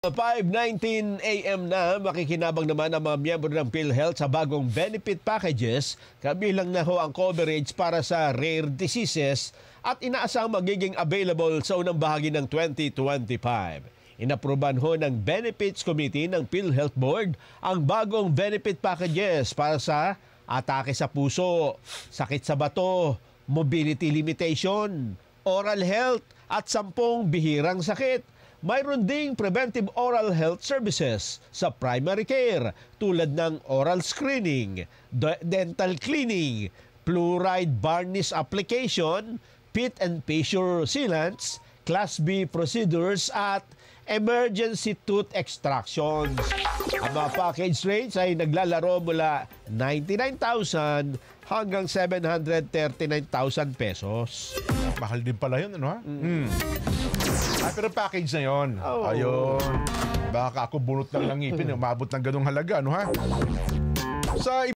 5:19 AM na, makikinabang naman ang mga miyembro ng PhilHealth sa bagong benefit packages, kabilang na ho ang coverage para sa rare diseases at inaasang magiging available sa unang bahagi ng 2025. Inaproban ho ng Benefits Committee ng PhilHealth Board ang bagong benefit packages para sa atake sa puso, sakit sa bato, mobility limitation, oral health at 10 bihirang sakit. Mayroon ding preventive oral health services sa primary care tulad ng oral screening, dental cleaning, fluoride varnish application, pit and fissure sealants, Class B procedures at emergency tooth extractions. Ang mga package rates ay naglalaro mula 99,000 hanggang 739,000 pesos. Mahal din pala yun, ano ha? Pero package na yun. Oh. Ayun. Baka ako bunot lang ng ngipin, umabot ng ganung halaga, ano ha? Sa